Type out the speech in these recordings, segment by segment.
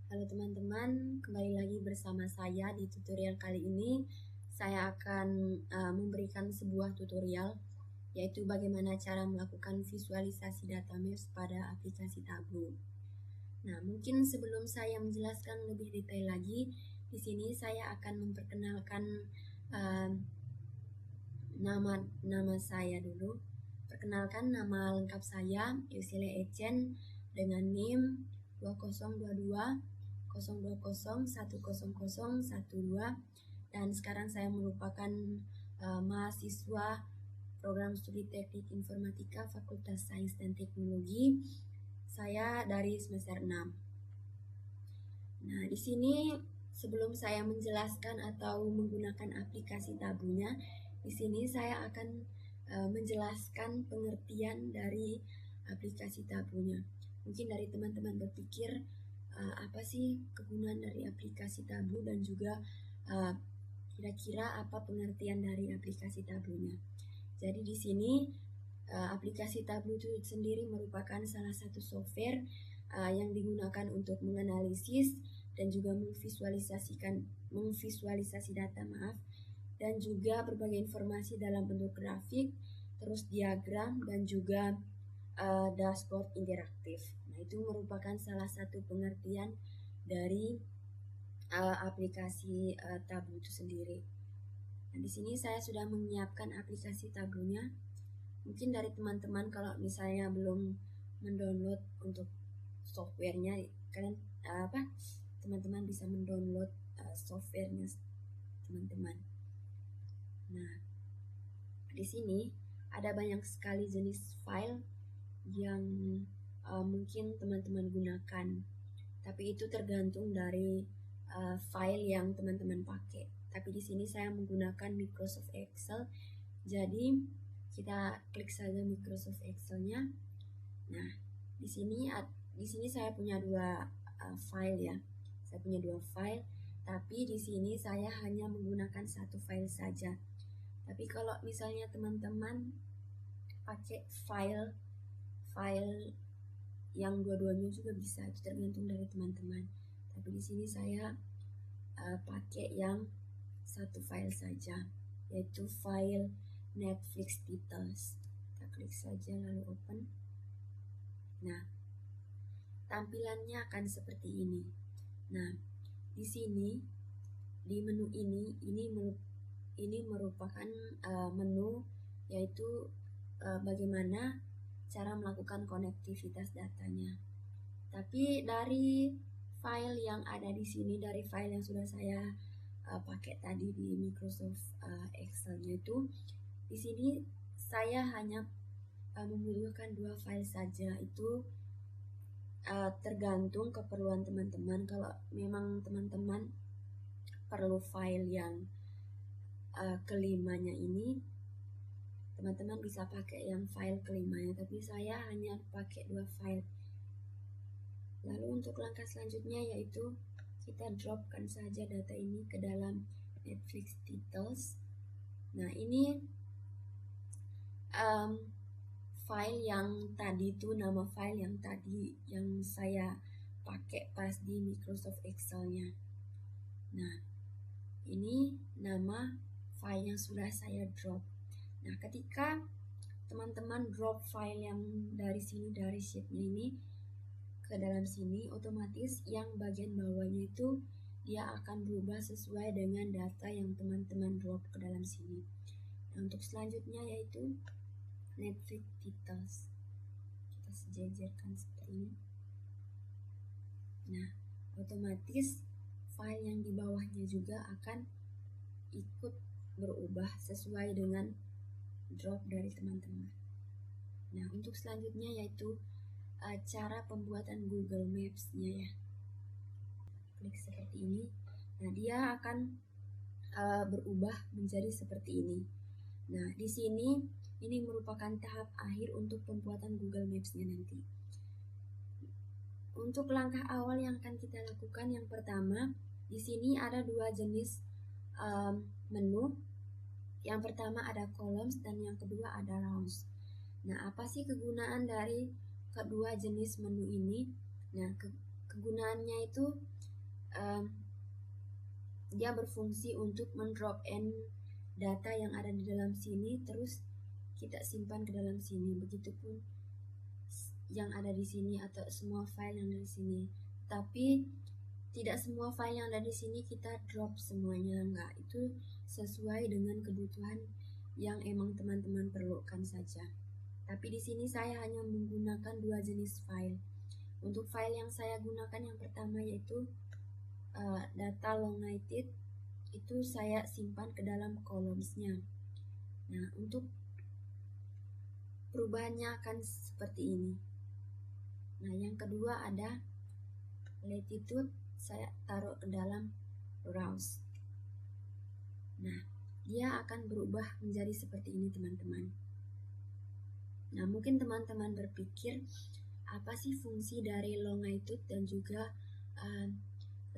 Halo teman-teman, kembali lagi bersama saya di tutorial kali ini. Saya akan memberikan sebuah tutorial, yaitu bagaimana cara melakukan visualisasi data maps pada aplikasi Tableau. Nah, mungkin sebelum saya menjelaskan lebih detail lagi, di sini saya akan memperkenalkan nama saya dulu. Perkenalkan, nama lengkap saya Yusile Echen dengan NIM 2022 020 10012, dan sekarang saya merupakan mahasiswa program studi Teknik Informatika Fakultas Sains dan Teknologi. Saya dari semester 6. Nah, di sini sebelum saya menjelaskan atau menggunakan aplikasi Tableau-nya, di sini saya akan menjelaskan pengertian dari aplikasi Tableau-nya. Mungkin dari teman-teman berpikir apa sih kegunaan dari aplikasi Tableau, dan juga kira-kira apa pengertian dari aplikasi Tableau-nya. Jadi di sini aplikasi Tableau itu sendiri merupakan salah satu software yang digunakan untuk menganalisis dan juga memvisualisasi data, dan juga berbagai informasi dalam bentuk grafik, terus diagram, dan juga dashboard interaktif. Nah, itu merupakan salah satu pengertian dari aplikasi Tableau itu sendiri. Nah, di sini saya sudah menyiapkan aplikasi Tableau-nya. Mungkin dari teman-teman kalau misalnya belum mendownload untuk softwarenya, kalian teman-teman bisa mendownload softwarenya teman-teman. Nah, di sini ada banyak sekali jenis file yang mungkin teman-teman gunakan, tapi itu tergantung dari file yang teman-teman pakai. Tapi di sini saya menggunakan Microsoft Excel, jadi kita klik saja Microsoft Excel-nya. Nah, di sini saya punya dua file ya. Saya punya dua file, tapi di sini saya hanya menggunakan satu file saja. Tapi kalau misalnya teman-teman pakai file yang dua-duanya juga bisa, itu tergantung dari teman-teman. Tapi di sini saya pakai yang satu file saja, yaitu file Netflix Details. Kita klik saja lalu open. Nah, tampilannya akan seperti ini. Nah, di sini di menu ini merupakan menu, yaitu bagaimana cara melakukan konektivitas datanya. Tapi dari file yang ada di sini, dari file yang sudah saya pakai tadi di Microsoft Excel-nya itu, di sini saya hanya membutuhkan dua file saja. Itu tergantung keperluan teman-teman. Kalau memang teman-teman perlu file yang kelimanya ini, teman-teman bisa pakai yang file kelimanya, tapi saya hanya pakai dua file. Lalu untuk langkah selanjutnya yaitu kita dropkan saja data ini ke dalam Netflix Details. Nah, ini file yang tadi itu, nama file yang tadi yang saya pakai pas di Microsoft Excel-nya. Nah, ini nama file yang sudah saya drop. Nah, ketika teman-teman drop file yang dari sini, dari sheet-nya ini ke dalam sini, otomatis yang bagian bawahnya itu dia akan berubah sesuai dengan data yang teman-teman drop ke dalam sini. Nah, untuk selanjutnya yaitu Netflix Details. Kita sejajarkan seperti ini. Nah, otomatis file yang di bawahnya juga akan ikut berubah sesuai dengan drop dari teman-teman. Nah, untuk selanjutnya yaitu cara pembuatan Google Maps-nya ya. Klik seperti ini. Nah, dia akan berubah menjadi seperti ini. Nah, di sini ini merupakan tahap akhir untuk pembuatan Google Maps-nya nanti. Untuk langkah awal yang akan kita lakukan, yang pertama, di sini ada dua jenis menu. Yang pertama ada columns dan yang kedua ada rows. Nah, apa sih kegunaan dari kedua jenis menu ini? Nah, kegunaannya itu dia berfungsi untuk mendrop in data yang ada di dalam sini, terus kita simpan ke dalam sini. Begitupun yang ada di sini atau semua file yang ada di sini. Tapi tidak semua file yang ada di sini kita drop semuanya, enggak. Itu sesuai dengan kebutuhan yang emang teman-teman perlukan saja. Tapi di sini saya hanya menggunakan 2 jenis file. Untuk file yang saya gunakan yang pertama yaitu data longated, itu saya simpan ke dalam columns-nya. Nah, untuk perubahannya akan seperti ini. Nah, yang kedua ada latitude, saya taruh ke dalam rows. Nah, dia akan berubah menjadi seperti ini, teman-teman. Nah, mungkin teman-teman berpikir, apa sih fungsi dari longitude dan juga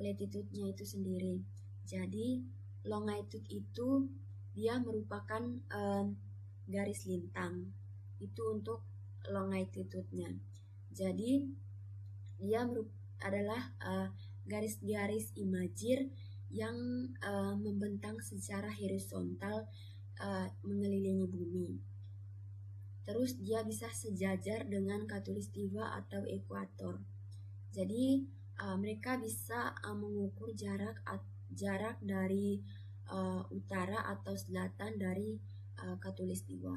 latitude-nya itu sendiri? Jadi, longitude itu dia merupakan garis lintang. Itu untuk longitude-nya. Jadi, dia adalah garis-garis imajir yang membentang secara horizontal mengelilingi bumi. Terus dia bisa sejajar dengan khatulistiwa atau ekuator. Jadi mereka bisa mengukur jarak dari utara atau selatan dari khatulistiwa.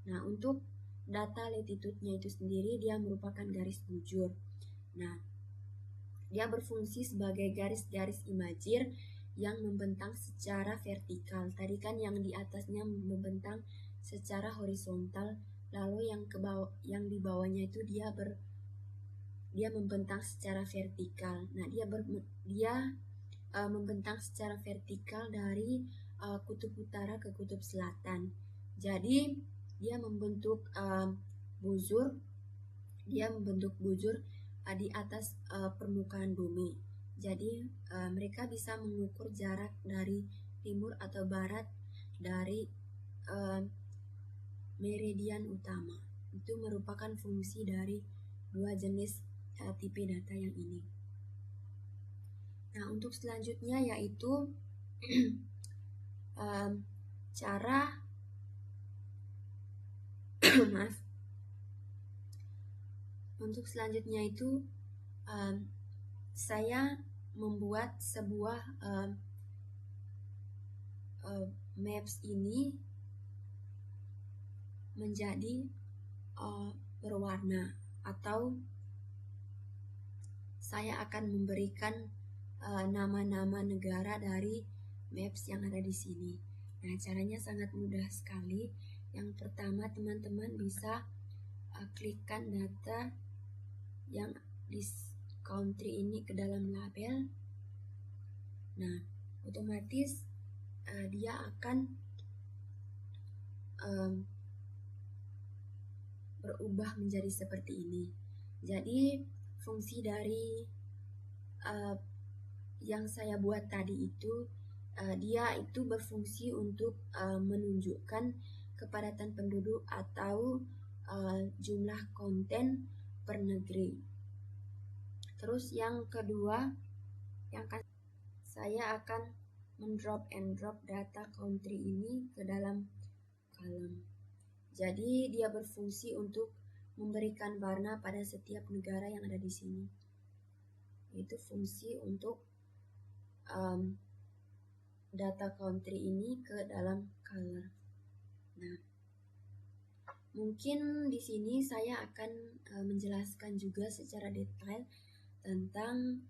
Nah, untuk data latitude-nya itu sendiri dia merupakan garis bujur. Nah, dia berfungsi sebagai garis-garis imajir yang membentang secara vertikal. Tadi kan yang di atasnya membentang secara horizontal, lalu yang di bawahnya itu dia membentang secara vertikal. Nah, dia membentang secara vertikal dari kutub utara ke kutub selatan. Jadi dia membentuk bujur. Di atas permukaan bumi. Jadi mereka bisa mengukur jarak dari timur atau barat dari meridian utama. Itu merupakan fungsi dari 2 jenis tipe data yang ini. Nah, untuk selanjutnya yaitu cara Untuk selanjutnya itu saya membuat sebuah maps ini menjadi berwarna, atau saya akan memberikan nama-nama negara dari maps yang ada di sini. Nah, caranya sangat mudah sekali. Yang pertama, teman-teman bisa klikkan data yang di country ini ke dalam label. Nah, otomatis dia akan berubah menjadi seperti ini. Jadi fungsi dari yang saya buat tadi itu dia itu berfungsi untuk menunjukkan kepadatan penduduk atau jumlah konten per negeri. Terus yang kedua, saya akan mendrop and drop data country ini ke dalam kolom. Jadi dia berfungsi untuk memberikan warna pada setiap negara yang ada di sini. Itu fungsi untuk data country ini ke dalam color. Nah, mungkin di sini saya akan menjelaskan juga secara detail tentang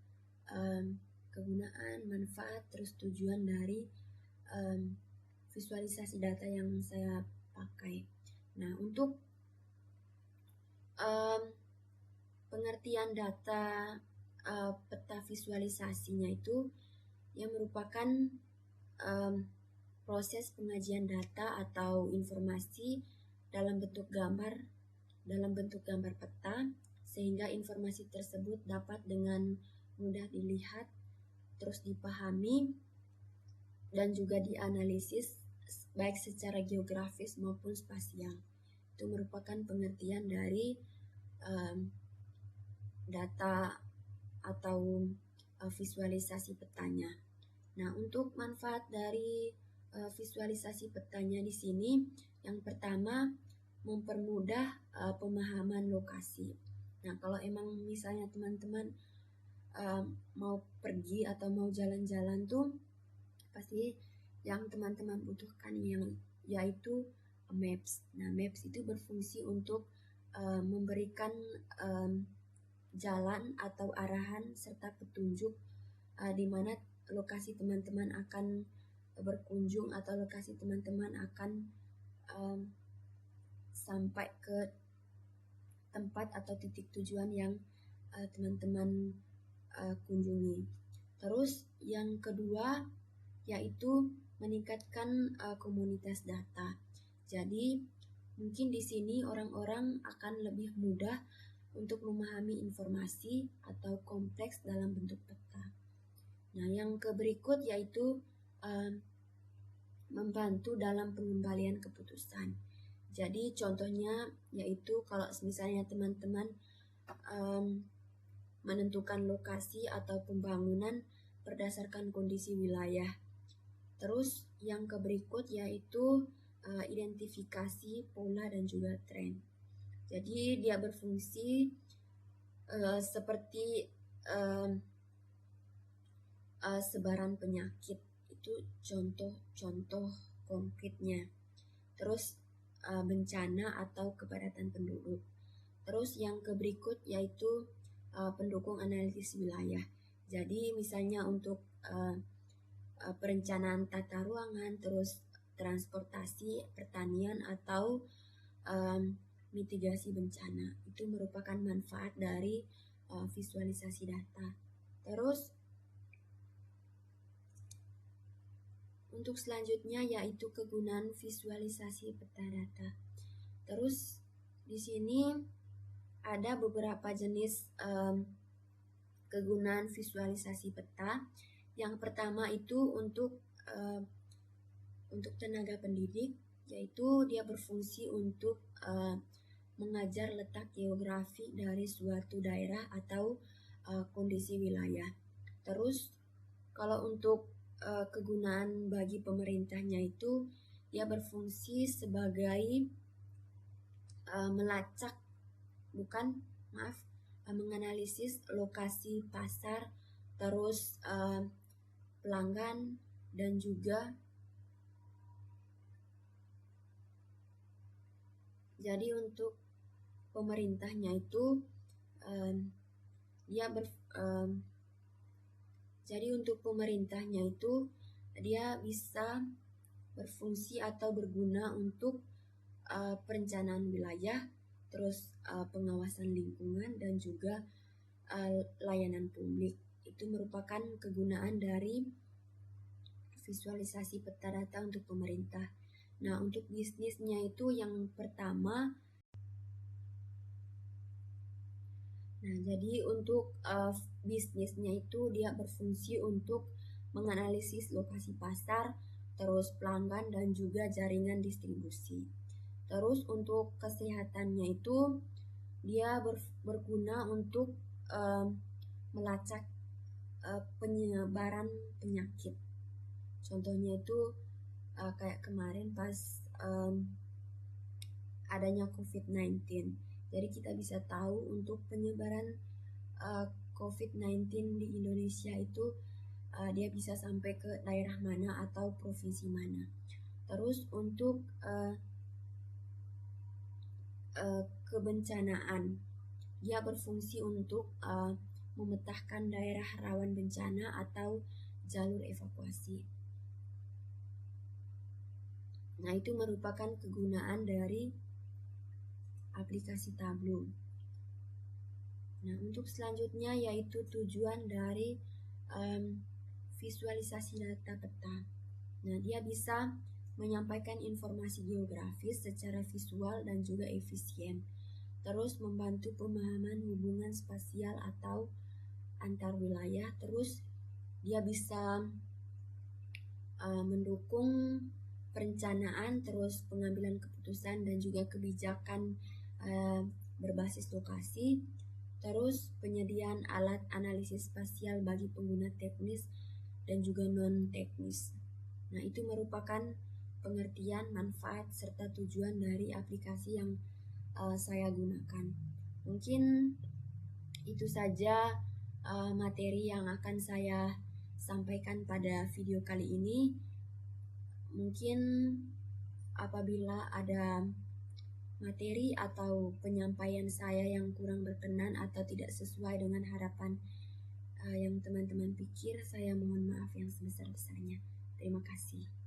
kegunaan, manfaat, terus tujuan dari visualisasi data yang saya pakai. Nah, untuk pengertian data peta visualisasinya itu yang merupakan proses pengajian data atau informasi dalam bentuk gambar peta, sehingga informasi tersebut dapat dengan mudah dilihat, terus dipahami, dan juga dianalisis baik secara geografis maupun spasial. Itu merupakan pengertian dari data atau visualisasi petanya. Nah, untuk manfaat dari visualisasi petanya di sini, yang pertama mempermudah pemahaman lokasi. Nah, kalau emang misalnya teman-teman mau pergi atau mau jalan-jalan tuh, pasti yang teman-teman butuhkan yaitu maps. Nah, maps itu berfungsi untuk memberikan jalan atau arahan serta petunjuk di mana lokasi teman-teman akan berkunjung atau lokasi teman-teman akan sampai ke tempat atau titik tujuan yang teman-teman kunjungi. Terus yang kedua yaitu meningkatkan komunitas data. Jadi mungkin di sini orang-orang akan lebih mudah untuk memahami informasi atau kompleks dalam bentuk peta. Nah, yang berikut yaitu membantu dalam pengembalian keputusan. Jadi contohnya yaitu kalau misalnya teman-teman menentukan lokasi atau pembangunan berdasarkan kondisi wilayah. Terus yang berikut yaitu identifikasi pola dan juga tren. Jadi dia berfungsi seperti sebaran penyakit, itu contoh-contoh konkretnya. Terus bencana atau kepadatan penduduk. Terus yang berikut yaitu pendukung analisis wilayah. Jadi misalnya untuk perencanaan tata ruangan, terus transportasi, pertanian, atau mitigasi bencana. Itu merupakan manfaat dari visualisasi data. Terus untuk selanjutnya yaitu kegunaan visualisasi peta data. Terus di sini ada beberapa jenis kegunaan visualisasi peta. Yang pertama itu untuk tenaga pendidik, yaitu dia berfungsi untuk mengajar letak geografi dari suatu daerah atau kondisi wilayah. Terus kalau untuk kegunaan bagi pemerintahnya itu dia berfungsi sebagai menganalisis lokasi pasar, terus pelanggan, dan juga jadi untuk pemerintahnya itu dia bisa berfungsi atau berguna untuk perencanaan wilayah, terus pengawasan lingkungan, dan juga layanan publik. Itu merupakan kegunaan dari visualisasi peta data untuk pemerintah. Nah, untuk bisnisnya itu yang pertama, jadi untuk bisnisnya itu dia berfungsi untuk menganalisis lokasi pasar, terus pelanggan, dan juga jaringan distribusi. Terus untuk kesehatannya itu dia berguna untuk melacak penyebaran penyakit. Contohnya itu kayak kemarin pas adanya COVID-19. Jadi kita bisa tahu untuk penyebaran COVID-19 di Indonesia itu dia bisa sampai ke daerah mana atau provinsi mana. Terus untuk kebencanaan, dia berfungsi untuk memetakan daerah rawan bencana atau jalur evakuasi. Nah, itu merupakan kegunaan dari aplikasi Tableau. Nah, untuk selanjutnya yaitu tujuan dari visualisasi data peta. Nah, dia bisa menyampaikan informasi geografis secara visual dan juga efisien. Terus membantu pemahaman hubungan spasial atau antar wilayah. Terus dia bisa mendukung perencanaan, terus pengambilan keputusan, dan juga kebijakan berbasis lokasi. Terus penyediaan alat analisis spasial bagi pengguna teknis dan juga non-teknis. Nah, itu merupakan pengertian, manfaat, serta tujuan dari aplikasi yang saya gunakan. Mungkin itu saja materi yang akan saya sampaikan pada video kali ini. Mungkin apabila ada materi atau penyampaian saya yang kurang berkenan atau tidak sesuai dengan harapan yang teman-teman pikir, saya mohon maaf yang sebesar-besarnya. Terima kasih.